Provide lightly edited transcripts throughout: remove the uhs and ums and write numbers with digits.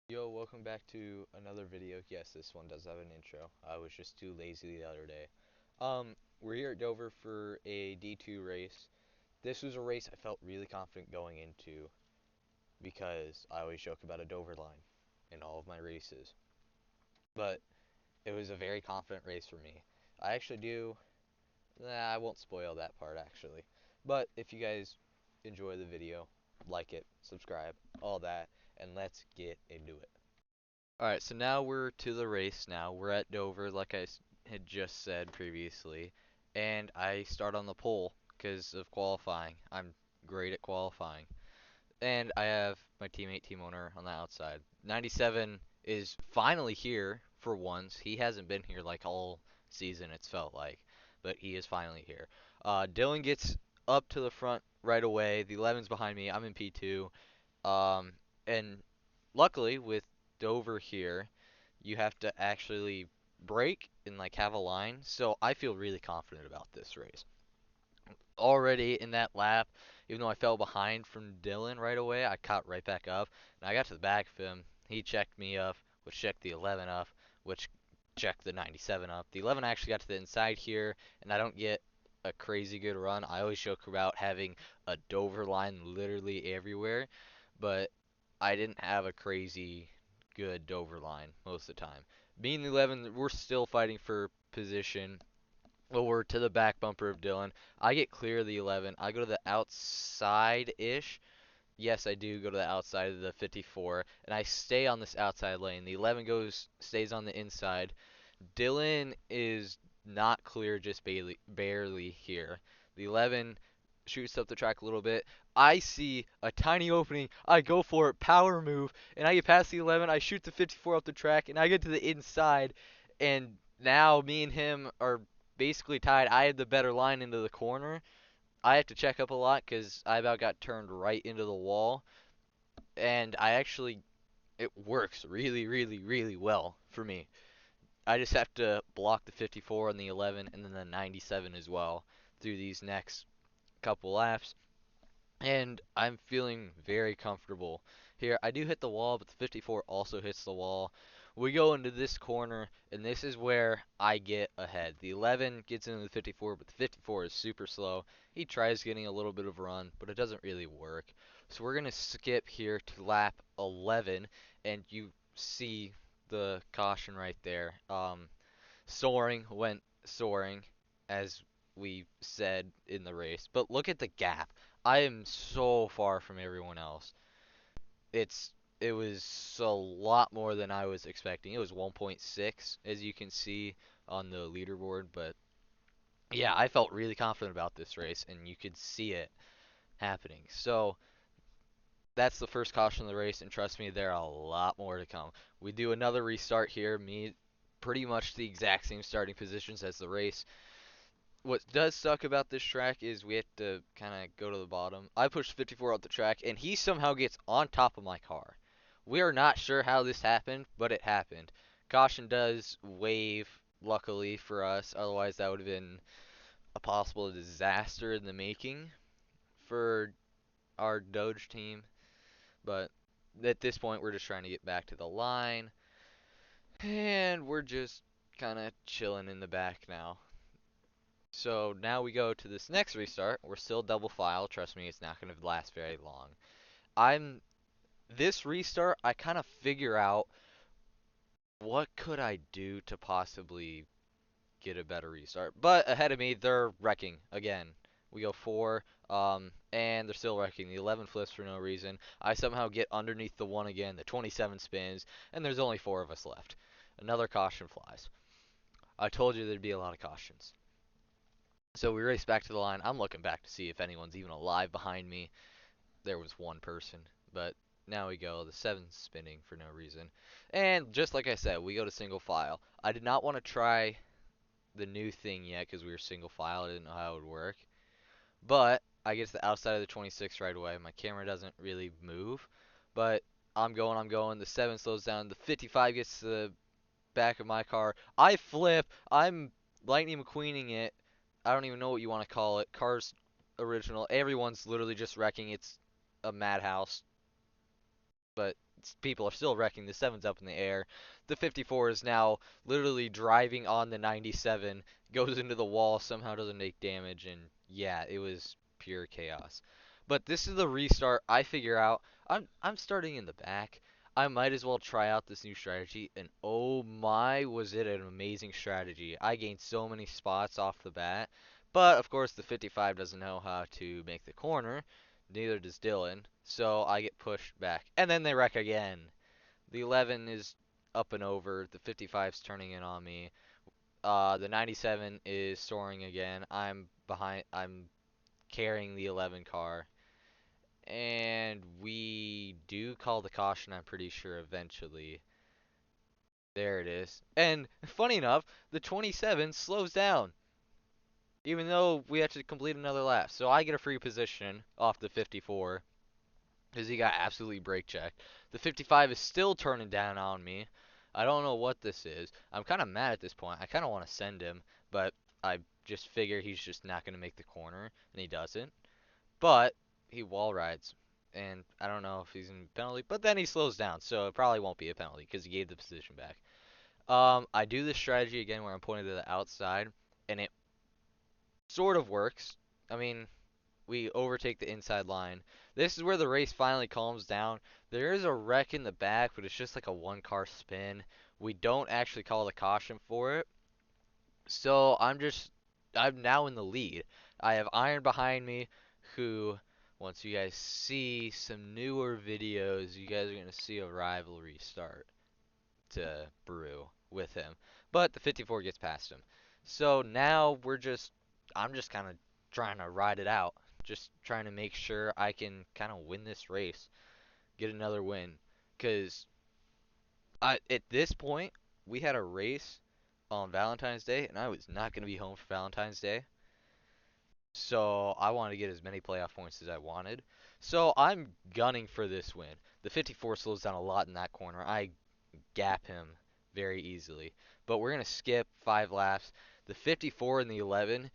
Yo, welcome back to another video. Yes, this one does have an intro. I was just too lazy the other day. We're here at Dover for a D2 race. This was a race I felt really confident going into because I always joke about a Dover line in all of my races. But it was a very confident race for me. I actually do. I won't spoil that part actually. But if you guys enjoy the video, like it, subscribe, all that, and let's get into it. Alright, so now we're to the race now. We're at Dover, like had just said previously. And I start on the pole because of qualifying. I'm great at qualifying. And I have my teammate, team owner, on the outside. 97 is finally here for once. He hasn't been here like all season, it's felt like. But he is finally here. Dylan gets up to the front right away. The 11's behind me. I'm in P2. Um, and luckily, with Dover here, you have to actually break and like have a line. So I feel really confident about this race. Already in that lap, even though I fell behind from Dylan right away, I caught right back up. And I got to the back of him. He checked me up, which checked the 11 up, which checked the 97 up. The 11 actually got to the inside here, and I don't get a crazy good run. I always joke about having a Dover line literally everywhere, but I didn't have a crazy good Dover line most of the time. Me and the 11, we're still fighting for position. Well, we're to the back bumper of Dylan. I get clear of the 11. I go to the outside-ish. Yes, I do go to the outside of the 54, and I stay on this outside lane. The 11 stays on the inside. Dylan is not clear, just barely here. The 11 shoots up the track a little bit. I see a tiny opening. I go for it, power move, and I get past the 11. I shoot the 54 up the track, and I get to the inside. And now me and him are basically tied. I had the better line into the corner. I have to check up a lot because I about got turned right into the wall. And it works really, really, really well for me. I just have to block the 54 and the 11 and then the 97 as well through these next couple laps. And I'm feeling very comfortable here. I do hit the wall, but the 54 also hits the wall. We go into this corner, and this is where I get ahead. The 11 gets into the 54, but the 54 is super slow. He tries getting a little bit of a run, but it doesn't really work. So we're going to skip here to lap 11, and you see the caution right there. Soaring went soaring, as we said in the race. But look at the gap. I am so far from everyone else. It's it was a lot more than I was expecting. It was 1.6 as you can see on the leaderboard, but yeah, I felt really confident about this race and you could see it happening. So, that's the first caution of the race and trust me, there are a lot more to come. We do another restart here, me pretty much the exact same starting positions as the race. What does suck about this track is we have to kind of go to the bottom. I pushed 54 out the track, and he somehow gets on top of my car. We are not sure how this happened, but it happened. Caution does wave, luckily for us. Otherwise, that would have been a possible disaster in the making for our Doge team. But at this point, we're just trying to get back to the line, and we're just kind of chilling in the back now. So now we go to this next restart. We're still double file. Trust me, it's not going to last very long. I'm this restart, I kind of figure out what could I do to possibly get a better restart. But ahead of me, they're wrecking again. We go 4, and they're still wrecking. The 11 flips for no reason. I somehow get underneath the 1 again. The 27 spins, and there's only 4 of us left. Another caution flies. I told you there'd be a lot of cautions. So we race back to the line. I'm looking back to see if anyone's even alive behind me. There was one person, but now we go. The 7's spinning for no reason. And just like I said, we go to single file. I did not want to try the new thing yet because we were single file. I didn't know how it would work. But I get to the outside of the 26 right away. My camera doesn't really move, but I'm going, I'm going. The 7 slows down. The 55 gets to the back of my car. I flip. I'm Lightning McQueening it. I don't even know what you want to call it. Cars original. Everyone's literally just wrecking. It's a madhouse. But people are still wrecking. The 7's up in the air. The 54 is now literally driving on the 97, goes into the wall, somehow doesn't make damage, and yeah, it was pure chaos. But this is the restart. I figure out I'm starting in the back. I might as well try out this new strategy, and oh my, was it an amazing strategy. I gained so many spots off the bat, but of course the 55 doesn't know how to make the corner, neither does Dylan, so I get pushed back. And then they wreck again. The 11 is up and over, the 55's turning in on me. The 97 is soaring again. I'm carrying the 11 car. And we do call the caution, I'm pretty sure, eventually. There it is. And funny enough, the 27 slows down, even though we have to complete another lap. So I get a free position off the 54 because he got absolutely brake checked. The 55 is still turning down on me. I don't know what this is. I'm kind of mad at this point. I kind of want to send him, but I just figure he's just not going to make the corner, and he doesn't. But he wall rides, and I don't know if he's in penalty. But then he slows down, so it probably won't be a penalty because he gave the position back. I do this strategy again where I'm pointing to the outside, and it sort of works. I mean, we overtake the inside line. This is where the race finally calms down. There is a wreck in the back, but it's just like a one-car spin. We don't actually call the caution for it. So I'm now in the lead. I have Iron behind me, who, once you guys see some newer videos, you guys are going to see a rivalry start to brew with him. But the 54 gets past him. So now I'm just kind of trying to ride it out. Just trying to make sure I can kind of win this race, get another win. Because at this point, we had a race on Valentine's Day, and I was not going to be home for Valentine's Day. So I wanted to get as many playoff points as I wanted. So I'm gunning for this win. The 54 slows down a lot in that corner. I gap him very easily. But we're going to skip 5 laps. The 54 and the 11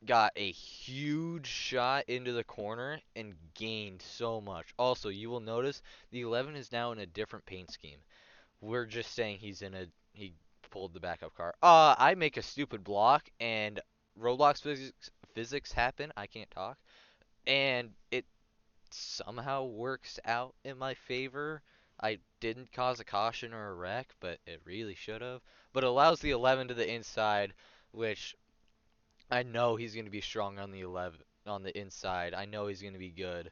got a huge shot into the corner and gained so much. Also, you will notice the 11 is now in a different paint scheme. We're just saying he pulled the backup car. I make a stupid block and Roblox physics happen. I can't talk. And it somehow works out in my favor. I didn't cause a caution or a wreck, but it really should have. But it allows the 11 to the inside, which I know he's going to be strong on the 11 on the inside. I know he's going to be good.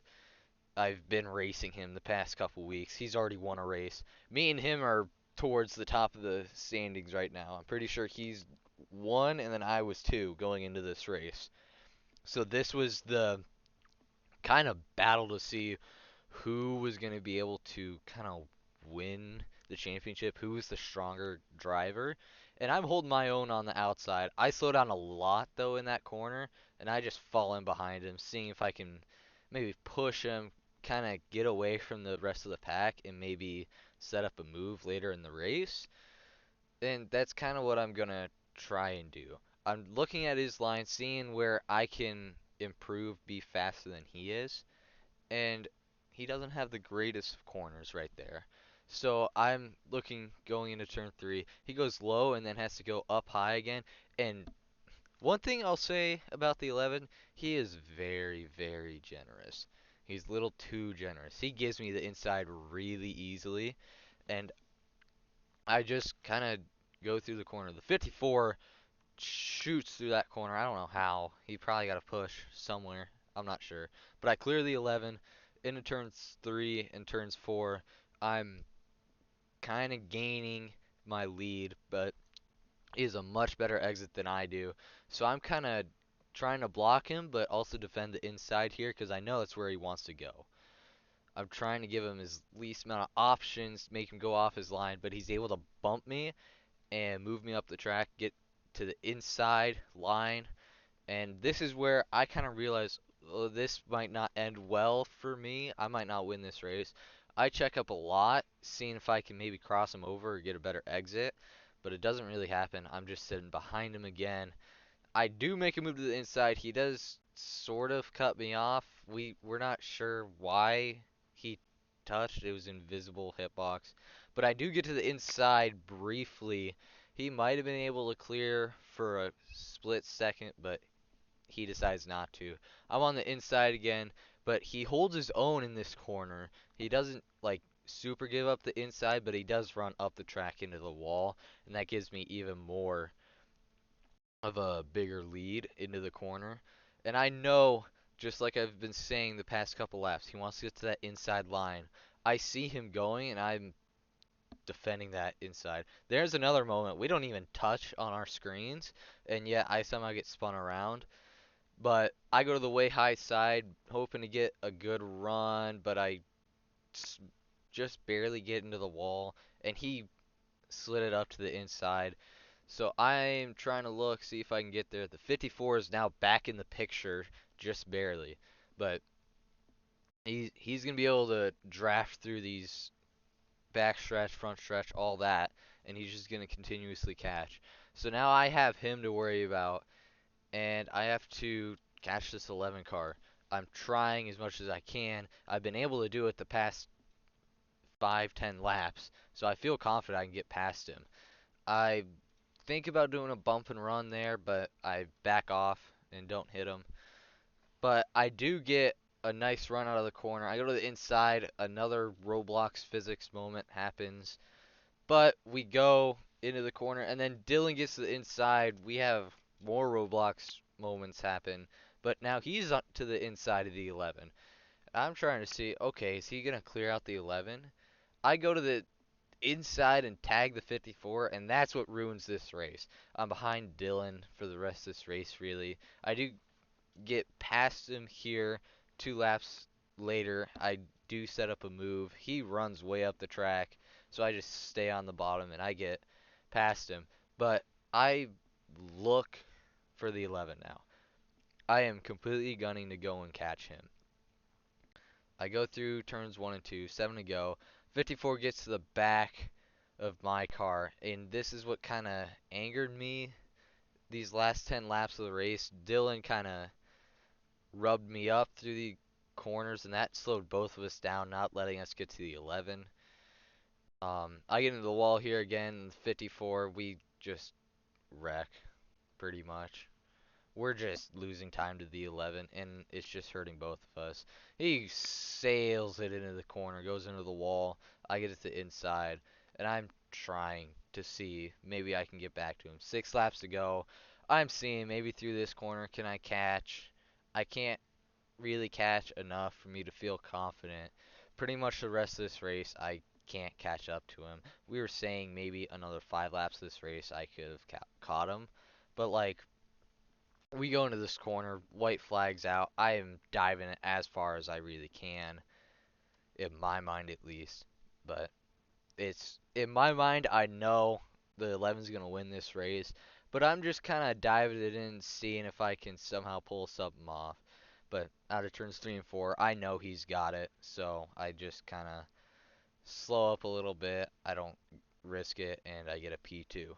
I've been racing him the past couple weeks. He's already won a race. Me and him are towards the top of the standings right now. I'm pretty sure he's one and then I was two going into this race. So this was the kind of battle to see who was going to be able to kind of win the championship, who was the stronger driver. And I'm holding my own on the outside. I slow down a lot though in that corner, and I just fall in behind him, seeing if I can maybe push him, kind of get away from the rest of the pack, and maybe set up a move later in the race. And that's kind of what I'm gonna try and do. I'm looking at his line, seeing where I can improve, be faster than he is, and he doesn't have the greatest of corners right there. So I'm looking going into turn 3. He goes low and then has to go up high again. And one thing I'll say about the 11, he is very, very generous. He's a little too generous. He gives me the inside really easily, and I just kind of go through the corner. The 54 shoots through that corner. I don't know how. He probably got a push somewhere. I'm not sure. But I clear the 11 into turns 3 and turns 4. I'm kind of gaining my lead, but he has a much better exit than I do. So I'm kind of trying to block him, but also defend the inside here because I know that's where he wants to go. I'm trying to give him his least amount of options, make him go off his line, but he's able to bump me and move me up the track, get to the inside line. And this is where I kind of realize, oh, this might not end well for me. I might not win this race. I check up a lot, seeing if I can maybe cross him over or get a better exit, but it doesn't really happen. I'm just sitting behind him again. I do make a move to the inside. He does sort of cut me off. We're not sure why he touched. It was invisible hitbox. But I do get to the inside briefly. He might have been able to clear for a split second, but he decides not to. I'm on the inside again, but he holds his own in this corner. He doesn't like super give up the inside, but he does run up the track into the wall, and that gives me even more of a bigger lead into the corner. And I know, just like I've been saying the past couple laps, he wants to get to that inside line. I see him going, and I'm defending that inside. There's another moment we don't even touch on our screens, and yet I somehow get spun around. But I go to the way high side, hoping to get a good run, but I just barely get into the wall, and he slid it up to the inside. So I'm trying to look, see if I can get there. The 54 is now back in the picture, just barely. But he's going to be able to draft through these back stretch, front stretch, all that, and he's just going to continuously catch. So now I have him to worry about, and I have to catch this 11 car. I'm trying as much as I can. I've been able to do it the past 5, 10 laps, so I feel confident I can get past him. I think about doing a bump and run there, but I back off and don't hit him. But I do get a nice run out of the corner. I go to the inside. Another Roblox physics moment happens. But we go into the corner, and then Dylan gets to the inside. We have more Roblox moments happen. But now he's up to the inside of the 11. I'm trying to see, okay, is he going to clear out the 11? I go to the inside and tag the 54, and that's what ruins this race. I'm behind Dylan for the rest of this race, really. I do get past him here 2 laps later. I do set up a move. He runs way up the track, so I just stay on the bottom and I get past him. But I look for the 11 now. I am completely gunning to go and catch him. I go through turns 1 and 2, 7 to go. 54 gets to the back of my car, and this is what kind of angered me these last 10 laps of the race. Dylan kind of rubbed me up through the corners, and that slowed both of us down, not letting us get to the 11. I get into the wall here again, 54. We just wreck, pretty much. We're just losing time to the 11, and it's just hurting both of us. He sails it into the corner, goes into the wall. I get it to the inside, and I'm trying to see maybe I can get back to him. 6 laps to go. I'm seeing maybe through this corner, can I catch? I can't really catch enough for me to feel confident. Pretty much the rest of this race, I can't catch up to him. We were saying maybe another 5 laps of this race, I could have caught him. But, like, we go into this corner, white flags out. I am diving it as far as I really can, in my mind at least. But it's in my mind, I know the 11's gonna win this race, but I'm just kind of diving it in, seeing if I can somehow pull something off. But out of turns 3 and 4, I know he's got it, so I just kind of slow up a little bit. I don't risk it, and I get a P2.